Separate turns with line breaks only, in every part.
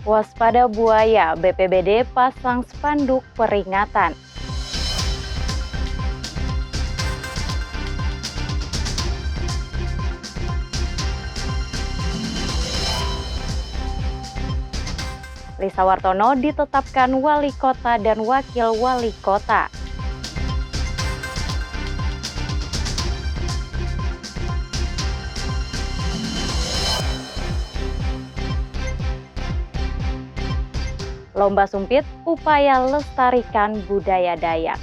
Waspada buaya, BPBD pasang spanduk peringatan. Lisa Wartono ditetapkan wali kota dan wakil wali kota. Lomba sumpit, upaya lestarikan budaya Dayak.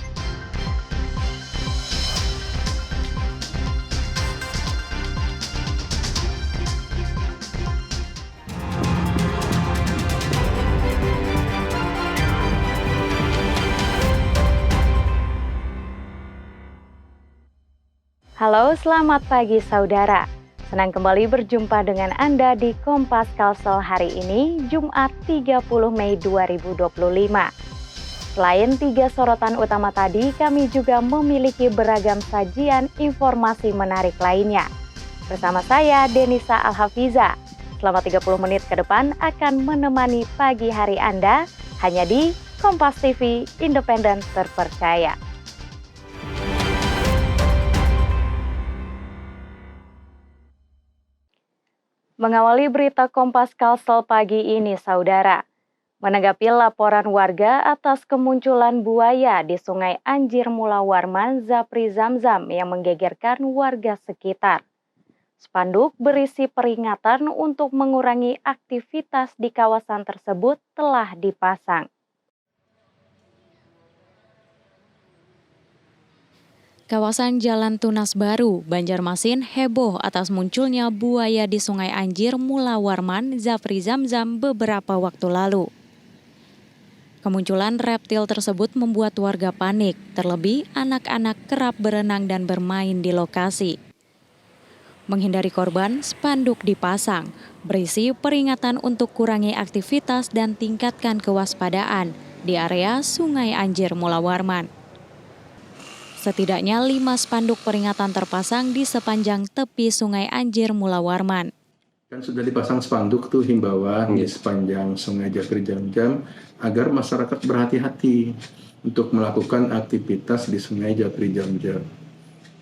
Halo, selamat pagi saudara. Senang kembali berjumpa dengan Anda di Kompas Kalsel hari ini, Jumat 30 Mei 2025. Selain 3 sorotan utama tadi, kami juga memiliki beragam sajian informasi menarik lainnya. Bersama saya, Denisa Alhafiza. Selama 30 menit ke depan akan menemani pagi hari Anda hanya di Kompas TV, independen terpercaya. Mengawali berita Kompas Kalsel pagi ini, saudara. Menanggapi laporan warga atas kemunculan buaya di Sungai Anjir Mula Warman, Zapri Zamzam yang menggegerkan warga sekitar. Spanduk berisi peringatan untuk mengurangi aktivitas di kawasan tersebut telah dipasang. Kawasan Jalan Tunas Baru, Banjarmasin heboh atas munculnya buaya di Sungai Anjir Mula Warman, Zapri Zamzam beberapa waktu lalu. Kemunculan reptil tersebut membuat warga panik, terlebih anak-anak kerap berenang dan bermain di lokasi. Menghindari korban, spanduk dipasang, berisi peringatan untuk kurangi aktivitas dan tingkatkan kewaspadaan di area Sungai Anjir Mula Warman. Setidaknya 5 spanduk peringatan terpasang di sepanjang tepi Sungai Anjir Mula Warman.
Kan sudah dipasang spanduk tuh himbauan di sepanjang Sungai Zapri Zamzam agar masyarakat berhati-hati untuk melakukan aktivitas di Sungai Zapri Zamzam.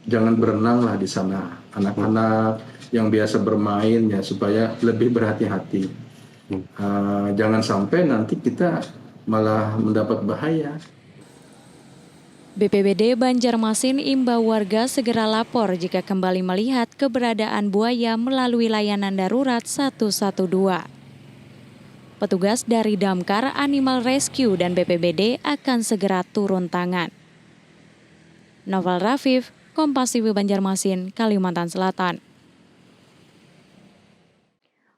Jangan berenanglah di sana, anak-anak yang biasa bermain ya supaya lebih berhati-hati. Jangan sampai nanti kita malah mendapat bahaya.
BPBD Banjarmasin imbau warga segera lapor jika kembali melihat keberadaan buaya melalui layanan darurat 112. Petugas dari Damkar, Animal Rescue, dan BPBD akan segera turun tangan. Novel Rafif, Kompas TV Banjarmasin, Kalimantan Selatan.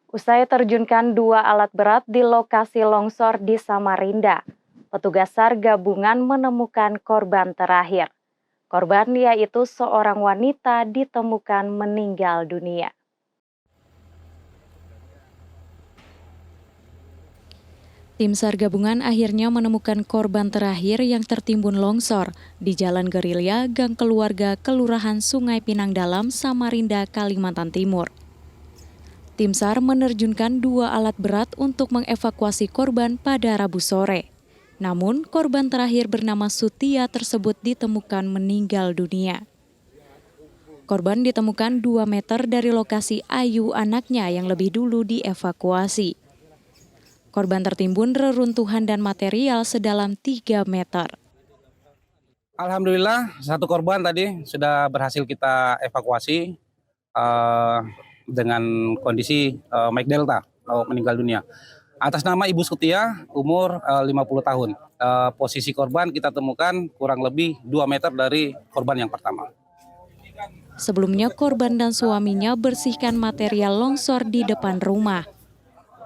Usai terjunkan 2 alat berat di lokasi longsor di Samarinda, petugas SAR gabungan menemukan korban terakhir. Korban yaitu seorang wanita ditemukan meninggal dunia. Tim SAR gabungan akhirnya menemukan korban terakhir yang tertimbun longsor di Jalan Gerilya, Gang Keluarga, Kelurahan Sungai Pinang Dalam, Samarinda, Kalimantan Timur. Tim SAR menerjunkan 2 alat berat untuk mengevakuasi korban pada Rabu sore. Namun, korban terakhir bernama Sutia tersebut ditemukan meninggal dunia. Korban ditemukan 2 meter dari lokasi Ayu anaknya yang lebih dulu dievakuasi. Korban tertimbun reruntuhan dan material sedalam 3 meter.
Alhamdulillah, 1 korban tadi sudah berhasil kita evakuasi dengan kondisi Mike Delta, meninggal dunia. Atas nama Ibu Sutia, umur 50 tahun. Posisi korban kita temukan kurang lebih 2 meter dari korban yang pertama.
Sebelumnya korban dan suaminya bersihkan material longsor di depan rumah.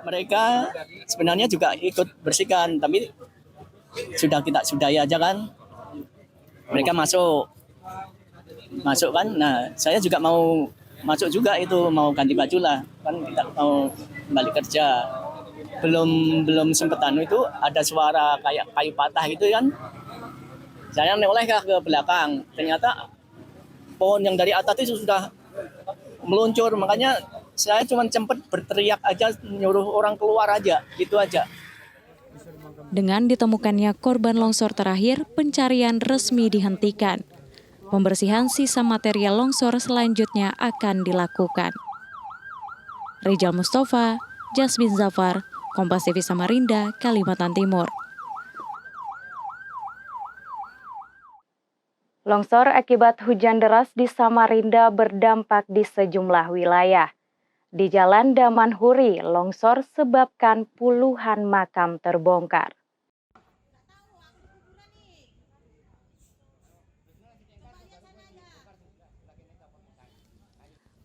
Mereka sebenarnya juga ikut bersihkan, tapi sudah kita sudahi aja kan. Mereka masuk kan. Nah, saya juga mau masuk juga itu, mau ganti baju lah. Kan kita mau balik kerja. Belum sempetan itu ada suara kayak kayu patah gitu kan. Saya noleh ke belakang. Ternyata pohon yang dari atas itu sudah meluncur, makanya Saya cuma sempat berteriak aja, nyuruh orang keluar aja, gitu aja.
Dengan ditemukannya korban longsor terakhir, pencarian resmi dihentikan. Pembersihan sisa material longsor selanjutnya akan dilakukan. Rijal Mustafa, Jasmine Zafar, Kompas TV Samarinda, Kalimantan Timur. Longsor akibat hujan deras di Samarinda berdampak di sejumlah wilayah. Di Jalan Damanhuri, longsor sebabkan puluhan makam terbongkar.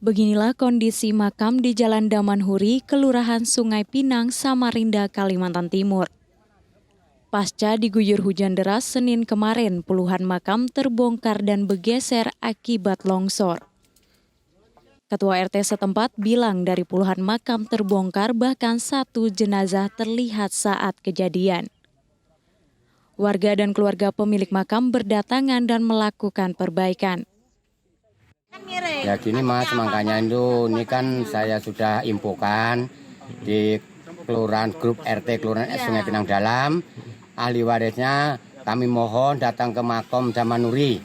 Beginilah kondisi makam di Jalan Damanhuri, Kelurahan Sungai Pinang, Samarinda, Kalimantan Timur. Pasca diguyur hujan deras Senin kemarin, puluhan makam terbongkar dan bergeser akibat longsor. Ketua RT setempat bilang dari puluhan makam terbongkar bahkan satu jenazah terlihat saat kejadian. Warga dan keluarga pemilik makam berdatangan dan melakukan perbaikan.
Ya gini Mas, makanya ini kan saya sudah infokan di Kelurahan Grup RT Kelurahan Sungai Pinang Dalam. Ahli warisnya kami mohon datang ke makam Damanhuri.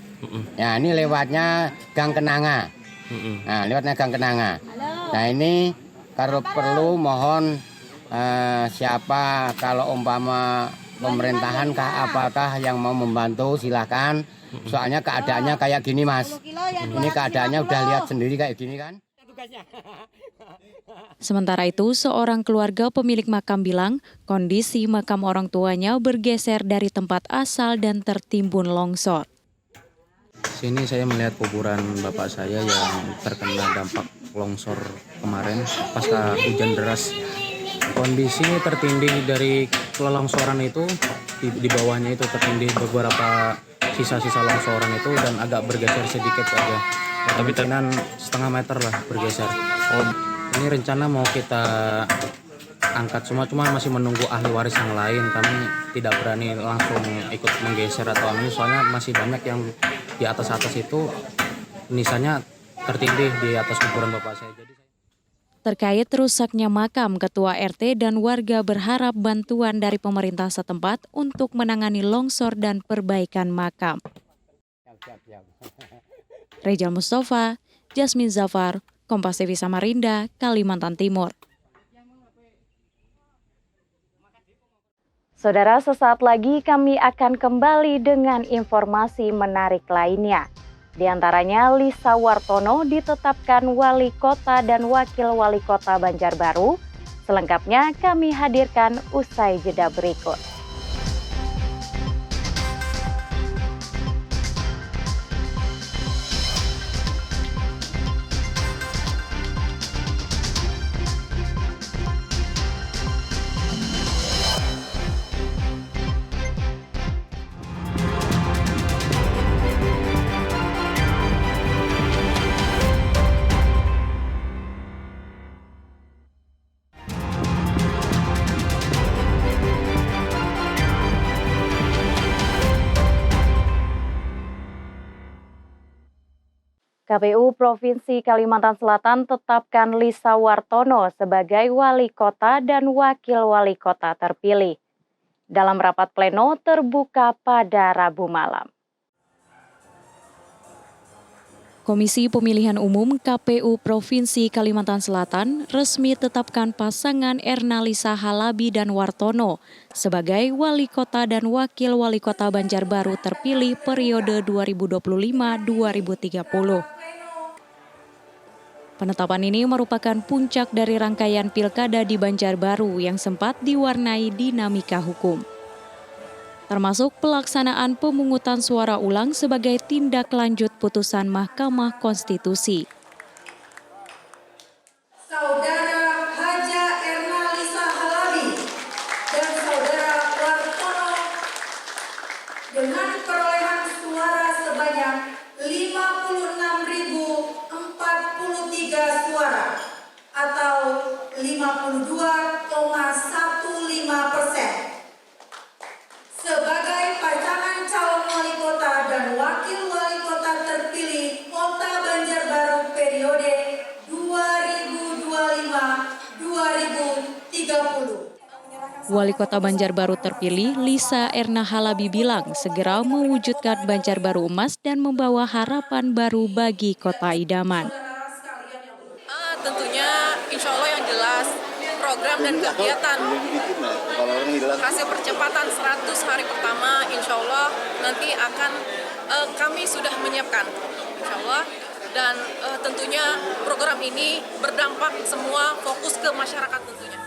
Ya ini lewatnya Gang Kenanga. Nah lewatnya Gang Kenanga. Nah ini kalau perlu mohon siapa kalau umpama pemerintahan apakah yang mau membantu silakan. Soalnya keadaannya kayak gini Mas. Ini keadaannya udah lihat sendiri kayak gini kan.
Sementara itu, seorang keluarga pemilik makam bilang kondisi makam orang tuanya bergeser dari tempat asal dan tertimbun longsor.
Sini saya melihat kuburan bapak saya yang terkena dampak longsor kemarin pasca hujan deras. Kondisi tertindih dari longsoran itu, di bawahnya itu tertindih beberapa sisa-sisa longsoran itu dan agak bergeser sedikit aja. Kemungkinan setengah meter lah bergeser. Ini rencana mau kita angkat semua, cuma masih menunggu ahli waris yang lain. Kami tidak berani langsung ikut menggeser atau ini, soalnya masih banyak yang di atas-atas itu nisannya tertindih di atas kuburan bapak saya.
Terkait rusaknya makam, Ketua RT dan warga berharap bantuan dari pemerintah setempat untuk menangani longsor dan perbaikan makam. Rijal Mustafa, Jasmine Zafar, Kompas TV Samarinda, Kalimantan Timur. Saudara, sesaat lagi kami akan kembali dengan informasi menarik lainnya. Di antaranya, Lisa Wartono ditetapkan wali kota dan wakil wali kota Banjarbaru. Selengkapnya kami hadirkan usai jeda berikut. KPU Provinsi Kalimantan Selatan tetapkan Lisa Wartono sebagai wali kota dan wakil wali kota terpilih. Dalam rapat pleno terbuka pada Rabu malam. Komisi Pemilihan Umum KPU Provinsi Kalimantan Selatan resmi tetapkan pasangan Ernalisa Halabi dan Wartono sebagai wali kota dan wakil wali kota Banjarbaru terpilih periode 2025-2030. Penetapan ini merupakan puncak dari rangkaian pilkada di Banjarbaru yang sempat diwarnai dinamika hukum. Termasuk pelaksanaan pemungutan suara ulang sebagai tindak lanjut putusan Mahkamah Konstitusi.
Saudara Haja Ernalisa Halabi dan Saudara Wartono dengan perolehan suara sebanyak 56.043 suara atau 52,15% sebagai pasangan calon wali kota dan wakil wali kota terpilih Kota Banjarbaru periode 2025-2030.
Wali Kota Banjarbaru terpilih, Lisa Erna Halabi bilang segera mewujudkan Banjarbaru emas dan membawa harapan baru bagi kota idaman.
Tentunya insya Allah yang jelas program dan kegiatan hasil percepatan 100 hari pertama insya Allah nanti akan kami sudah menyiapkan insya Allah, dan tentunya program ini berdampak semua fokus ke masyarakat tentunya.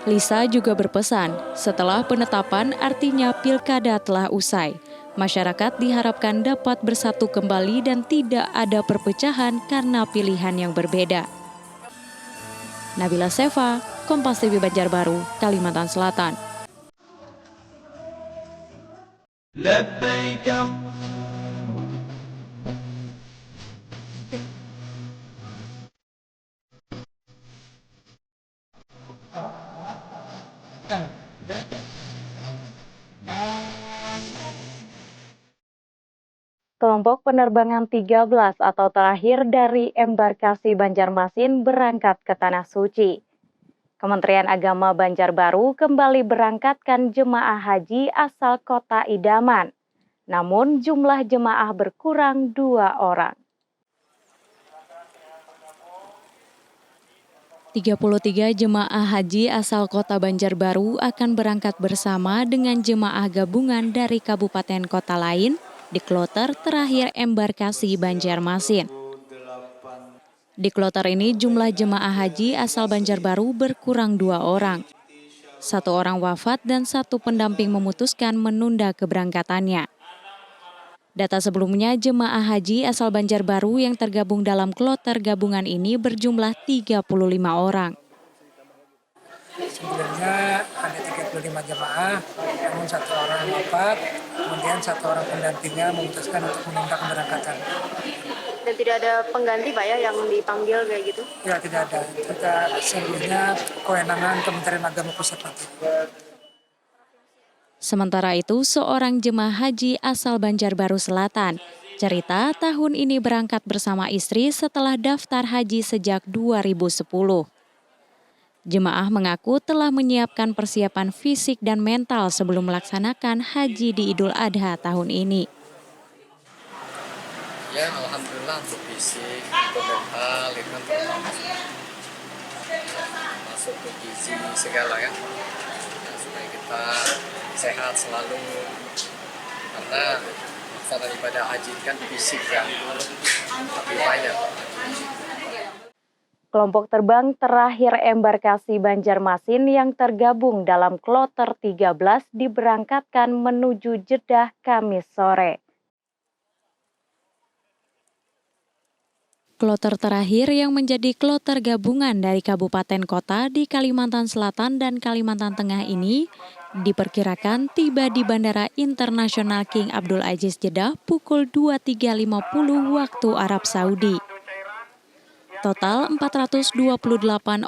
Lisa juga berpesan, setelah penetapan artinya pilkada telah usai. Masyarakat diharapkan dapat bersatu kembali dan tidak ada perpecahan karena pilihan yang berbeda. Nabila Seva, Kompas TV Banjarbaru, Kalimantan Selatan. Kelompok penerbangan 13 atau terakhir dari embarkasi Banjarmasin berangkat ke Tanah Suci. Kementerian Agama Banjarbaru kembali berangkatkan jemaah haji asal kota idaman. Namun jumlah jemaah berkurang 2 orang. 33 jemaah haji asal kota Banjarbaru akan berangkat bersama dengan jemaah gabungan dari kabupaten kota lain di kloter terakhir embarkasi Banjarmasin. Di kloter ini jumlah jemaah haji asal Banjarbaru berkurang 2 orang. 1 orang wafat dan 1 pendamping memutuskan menunda keberangkatannya. Data sebelumnya jemaah haji asal Banjarbaru yang tergabung dalam kloter gabungan ini berjumlah 35 orang.
Sebenarnya ada 35 jemaah, namun 1 orang wafat, kemudian 1 orang pendampingnya memutuskan untuk menunda keberangkatan.
Dan tidak ada pengganti Pak ya yang dipanggil kayak gitu?
Ya tidak ada, kita sebelumnya kewenangan Kementerian Agama Pusat.
Sementara itu, seorang jemaah haji asal Banjarbaru Selatan cerita tahun ini berangkat bersama istri setelah daftar haji sejak 2010. Jemaah mengaku telah menyiapkan persiapan fisik dan mental sebelum melaksanakan haji di Idul Adha tahun ini.
Ya, alhamdulillah untuk fisik, untuk mental, itu kan masuk ke gizi segala ya. Nah, supaya kita sehat selalu, karena sana ibadah haji kan fisik kan lebih banyak.
Kelompok terbang terakhir embarkasi Banjarmasin yang tergabung dalam kloter 13 diberangkatkan menuju Jeddah Kamis sore. Kloter terakhir yang menjadi kloter gabungan dari kabupaten kota di Kalimantan Selatan dan Kalimantan Tengah ini diperkirakan tiba di Bandara Internasional King Abdul Aziz Jeddah pukul 23.50 waktu Arab Saudi. Total 428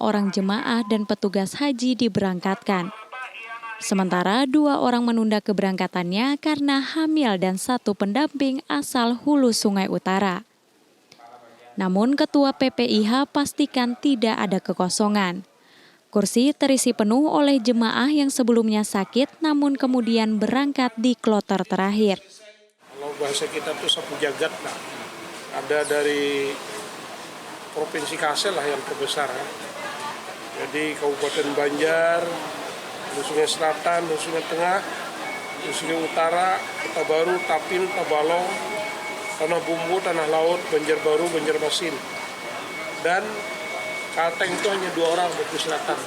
orang jemaah dan petugas haji diberangkatkan. Sementara 2 orang menunda keberangkatannya karena hamil dan 1 pendamping asal Hulu Sungai Utara. Namun Ketua PPIH pastikan tidak ada kekosongan. Kursi terisi penuh oleh jemaah yang sebelumnya sakit namun kemudian berangkat di kloter terakhir.
Kalau bahasa kita tuh sapu jagat, nah, ada dari Provinsi Kalsel lah yang terbesar ya. Jadi Kabupaten Banjar, Sungai Selatan, Sungai Tengah, Sungai Utara, Kota Baru, Tapin, Tabalong, Tanah Bumbu, Tanah Laut, Banjarbaru, Banjarmasin. Dan Kalteng itu hanya 2 orang di selatan.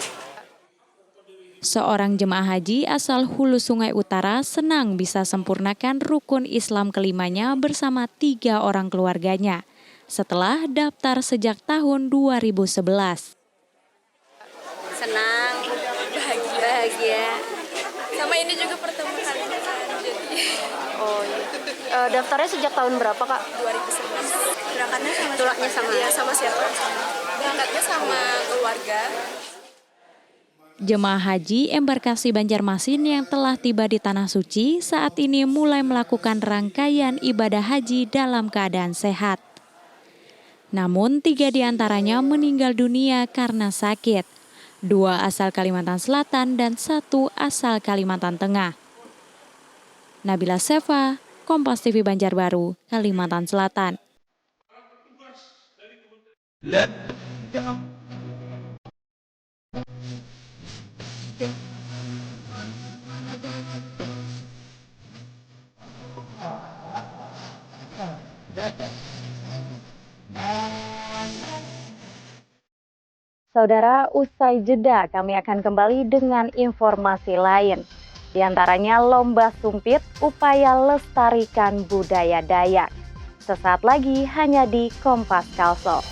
Seorang jemaah haji asal Hulu Sungai Utara senang bisa sempurnakan rukun Islam kelimanya bersama 3 orang keluarganya setelah daftar sejak tahun 2011.
Senang, bahagia.
Sama ini juga pertama kalinya kan, jadi.
Oh iya. Daftarnya sejak tahun berapa Kak?
2011. Berangkatnya sama
Tulaknya sama?
Ya, sama siapa? Berangkatnya sama keluarga.
Jemaah haji embarkasi Banjarmasin yang telah tiba di Tanah Suci saat ini mulai melakukan rangkaian ibadah haji dalam keadaan sehat. Namun 3 diantaranya meninggal dunia karena sakit. 2 asal Kalimantan Selatan dan 1 asal Kalimantan Tengah. Nabila Sefa, Kompas TV Banjarbaru, Kalimantan Selatan. Saudara, usai jeda kami akan kembali dengan informasi lain. Di antaranya lomba sumpit, upaya lestarikan budaya Dayak. Sesaat lagi hanya di Kompas Kalsel.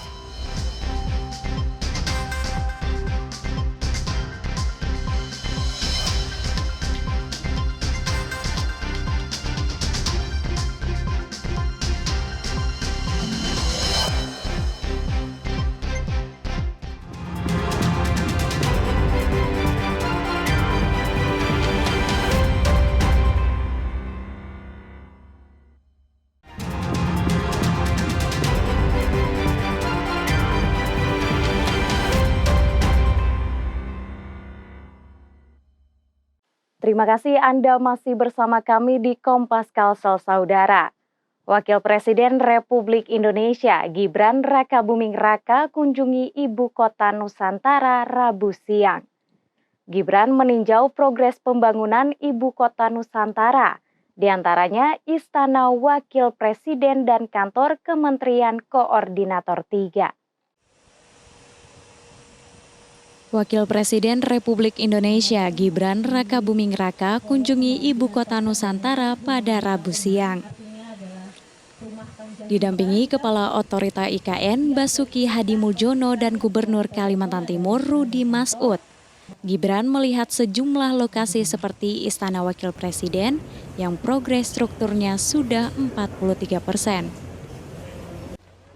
Terima kasih Anda masih bersama kami di Kompas Kalsel, Saudara. Wakil Presiden Republik Indonesia Gibran Rakabuming Raka kunjungi Ibu Kota Nusantara Rabu siang. Gibran meninjau progres pembangunan Ibu Kota Nusantara, di antaranya Istana Wakil Presiden dan Kantor Kementerian Koordinator 3. Wakil Presiden Republik Indonesia Gibran Rakabuming Raka kunjungi Ibu Kota Nusantara pada Rabu siang. Didampingi Kepala Otorita IKN Basuki Hadimuljono dan Gubernur Kalimantan Timur Rudi Masud, Gibran melihat sejumlah lokasi seperti Istana Wakil Presiden yang progres strukturnya sudah 43%.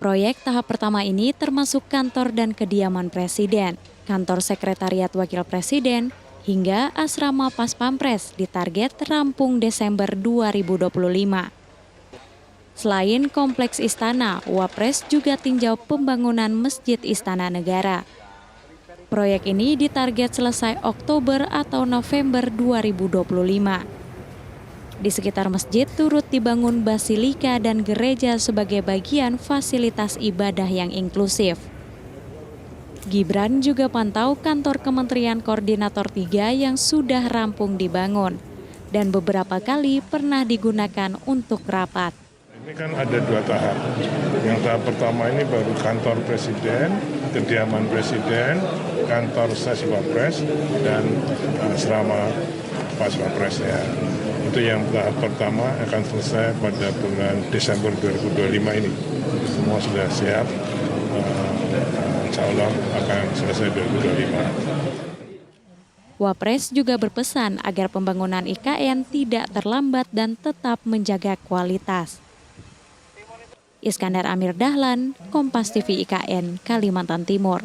Proyek tahap pertama ini termasuk kantor dan kediaman Presiden, kantor sekretariat Wakil Presiden, hingga asrama Pas Pampres ditarget rampung Desember 2025. Selain kompleks istana, Wapres juga tinjau pembangunan Masjid Istana Negara. Proyek ini ditarget selesai Oktober atau November 2025. Di sekitar masjid turut dibangun basilika dan gereja sebagai bagian fasilitas ibadah yang inklusif. Gibran juga pantau kantor Kementerian Koordinator 3 yang sudah rampung dibangun dan beberapa kali pernah digunakan untuk rapat.
Ini kan ada 2 tahap. Yang tahap pertama ini baru kantor Presiden, kediaman Presiden, kantor staf Wapres, dan asrama Pas Wapres ya. Itu yang tahap pertama akan selesai pada bulan Desember 2025 ini. Semua sudah siap. Insya Allah akan selesai 2025.
Wapres juga berpesan agar pembangunan IKN tidak terlambat dan tetap menjaga kualitas. Iskandar Amir Dahlan, Kompas TV IKN, Kalimantan Timur.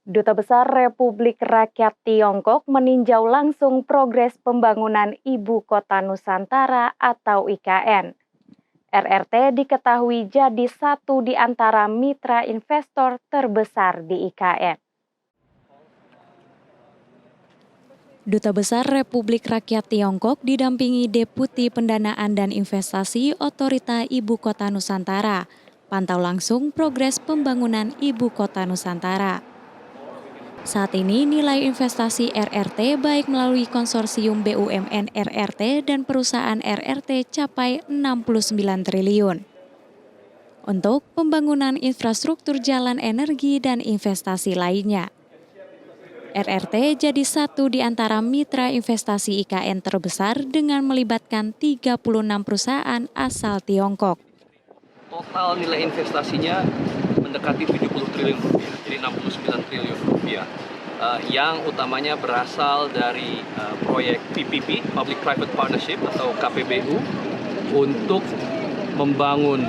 Duta Besar Republik Rakyat Tiongkok meninjau langsung progres pembangunan Ibu Kota Nusantara atau IKN. RRT diketahui jadi satu di antara mitra investor terbesar di IKN. Duta Besar Republik Rakyat Tiongkok didampingi Deputi Pendanaan dan Investasi Otorita Ibu Kota Nusantara, pantau langsung progres pembangunan Ibu Kota Nusantara. Saat ini nilai investasi RRT baik melalui konsorsium BUMN RRT dan perusahaan RRT capai 69 triliun. Untuk pembangunan infrastruktur jalan energi dan investasi lainnya. RRT jadi satu di antara mitra investasi IKN terbesar dengan melibatkan 36 perusahaan asal Tiongkok.
Total nilai investasinya mendekati 70 triliun rupiah, jadi 69 triliun rupiah. Yang utamanya berasal dari proyek PPP, Public Private Partnership atau KPBU, untuk membangun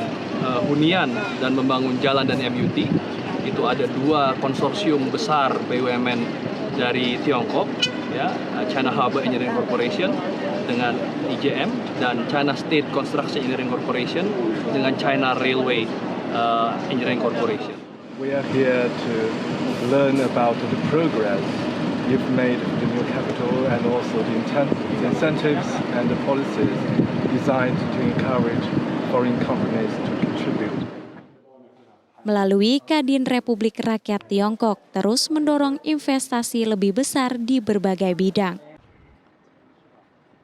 hunian dan membangun jalan dan MUT. Itu ada 2 konsorsium besar BUMN dari Tiongkok, ya, China Harbour Engineering Corporation dengan IJM dan China State Construction Engineering Corporation dengan China Railway Engineering Corporation.
We are here to learn about the progress you've made with the new capital and also the incentives and the policies designed to encourage foreign companies to contribute.
Melalui Kadin Republik Rakyat Tiongkok terus mendorong investasi lebih besar di berbagai bidang.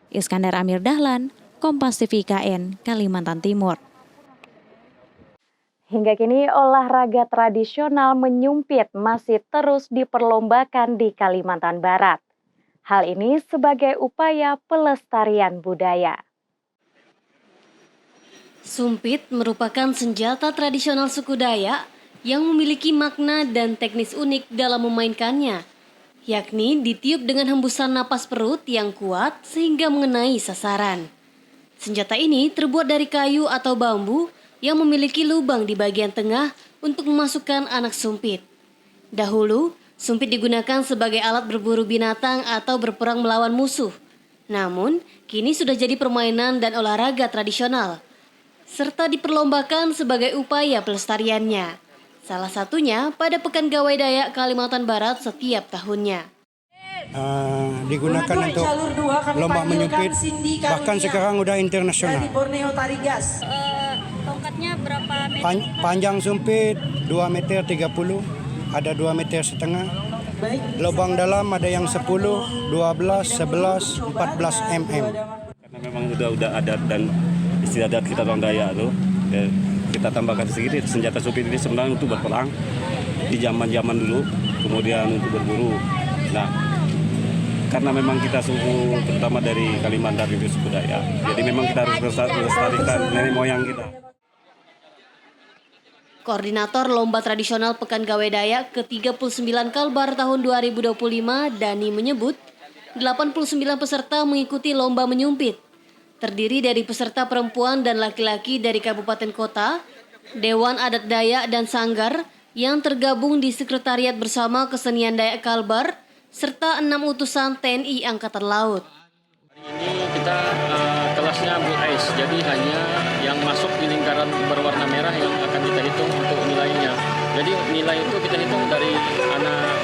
Iskandar Amir Dahlan, Kompas TV KN, Kalimantan Timur. Hingga kini olahraga tradisional menyumpit masih terus diperlombakan di Kalimantan Barat. Hal ini sebagai upaya pelestarian budaya.
Sumpit merupakan senjata tradisional suku Dayak yang memiliki makna dan teknis unik dalam memainkannya, yakni ditiup dengan hembusan napas perut yang kuat sehingga mengenai sasaran. Senjata ini terbuat dari kayu atau bambu yang memiliki lubang di bagian tengah untuk memasukkan anak sumpit. Dahulu, sumpit digunakan sebagai alat berburu binatang atau berperang melawan musuh. Namun, kini sudah jadi permainan dan olahraga tradisional, serta diperlombakan sebagai upaya pelestariannya. Salah satunya pada Pekan Gawai Dayak Kalimantan Barat setiap tahunnya.
Digunakan untuk lomba menyumpit, bahkan sekarang udah internasional.
Tongkatnya berapa meter?
Panjang sumpit 2 meter 30, ada 2 meter setengah. Lubang dalam ada yang 10, 12, 11, 14 mm.
Karena memang udah adat dan istiadat kita orang Dayak tuh, ya, kita tambahkan sedikit senjata sumpit ini sebenarnya untuk berperang di zaman dulu, kemudian untuk berburu. Nah, karena memang kita suku terutama dari Kalimantan itu suku Dayak, jadi memang kita harus melestarikan nenek moyang kita.
Koordinator Lomba Tradisional Pekan Gawai Dayak ke-39 Kalbar tahun 2025, Dani menyebut 89 peserta mengikuti lomba menyumpit. Terdiri dari peserta perempuan dan laki-laki dari kabupaten kota, Dewan Adat Dayak dan Sanggar yang tergabung di Sekretariat Bersama Kesenian Dayak Kalbar, serta 6 utusan TNI Angkatan Laut.
Ini kita kelasnya Blue Ice, jadi hanya yang masuk di lingkaran berwarna merah yang akan kita hitung untuk nilainya. Jadi nilai itu kita hitung dari anak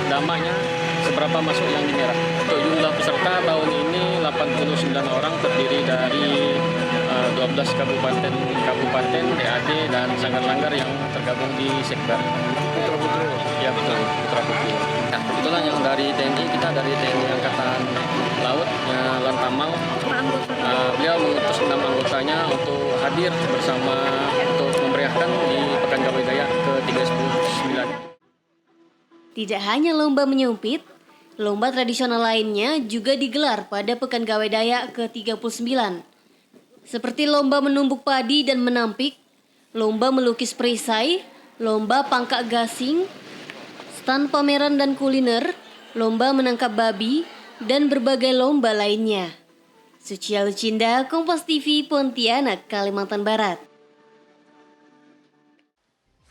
damanya seberapa masuk yang di merah. Untuk jumlah peserta tahun ini 89 orang, terdiri dari 12 kabupaten DAD dan sanggar-sanggar yang tergabung di Sekber. Putra-putri. Ya betul, putra-putri. Nah, kebetulan yang dari TNI, kita dari TNI Angkatan Laut, Lantamal. Beliau mengutus 6 anggotanya untuk hadir bersama untuk memeriahkan di Pekan Gawai Dayak ke-39.
Tidak hanya lomba menyumpit, lomba tradisional lainnya juga digelar pada Pekan Gawai Dayak ke-39. Seperti lomba menumbuk padi dan menampik, lomba melukis perisai, lomba pangkak gasing, stand pameran dan kuliner, lomba menangkap babi, dan berbagai lomba lainnya. Sucia Lucinda, Kompas TV, Pontianak, Kalimantan Barat.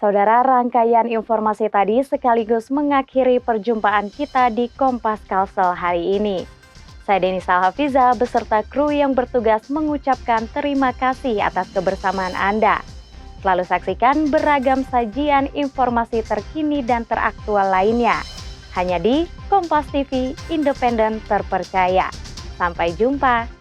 Saudara, rangkaian informasi tadi sekaligus mengakhiri perjumpaan kita di Kompas Kalsel hari ini. Saya Denisa Hafiza beserta kru yang bertugas mengucapkan terima kasih atas kebersamaan Anda. Selalu saksikan beragam sajian informasi terkini dan teraktual lainnya. Hanya di Kompas TV, independen terpercaya. Sampai jumpa.